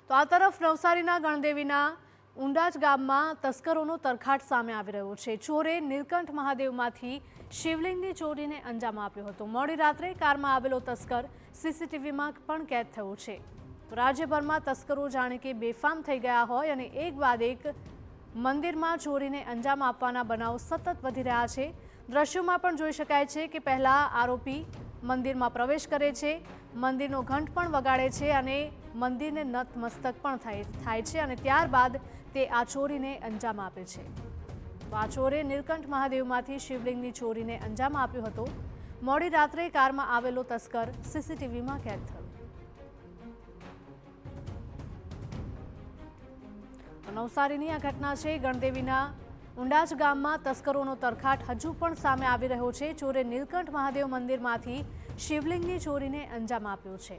તો આ તરફ નવસારીના ગણદેવીના ઉંડાજ ગામમાં તસ્કરોનો તરખાટ સામે આવી રહ્યો છે। ચોરે નીલકંઠ મહાદેવમાંથી શિવલિંગની ચોરીને અંજામ આપ્યો હતો। મોડી રાત્રે કારમાં આવેલો તસ્કર સીસીટીવીમાં પણ કેદ થયો છે। તો રાજ્યભરમાં તસ્કરો જાણે કે બેફામ થઈ ગયા હોય અને એક બાદ એક મંદિરમાં ચોરીને અંજામ આપવાના બનાવો સતત વધી રહ્યા છે। દ્રશ્યોમાં પણ જોઈ શકાય છે કે પહેલા આરોપી મંદિરમાં પ્રવેશ કરે છે, મંદિરનો ઘંટ પણ વગાડે છે અને મંદિરને નતમસ્તક પણ થાય છે અને ત્યારબાદ તે આ ચોરીને અંજામ આપે છે। તો આ ચોરે નીલકંઠ મહાદેવમાંથી શિવલિંગની ચોરીને અંજામ આપ્યો હતો। મોડી રાત્રે કારમાં આવેલો તસ્કર સીસીટીવીમાં કેદ થયો। નવસારીની આ ઘટના છે। ગણદેવીના ઉંડાજ ગામમાં તસ્કરોનો તરખાટ હજુ પણ સામે આવી રહ્યો છે। ચોરે નીલકંઠ મહાદેવ મંદિરમાંથી શિવલિંગની ચોરીને અંજામ આપ્યો છે।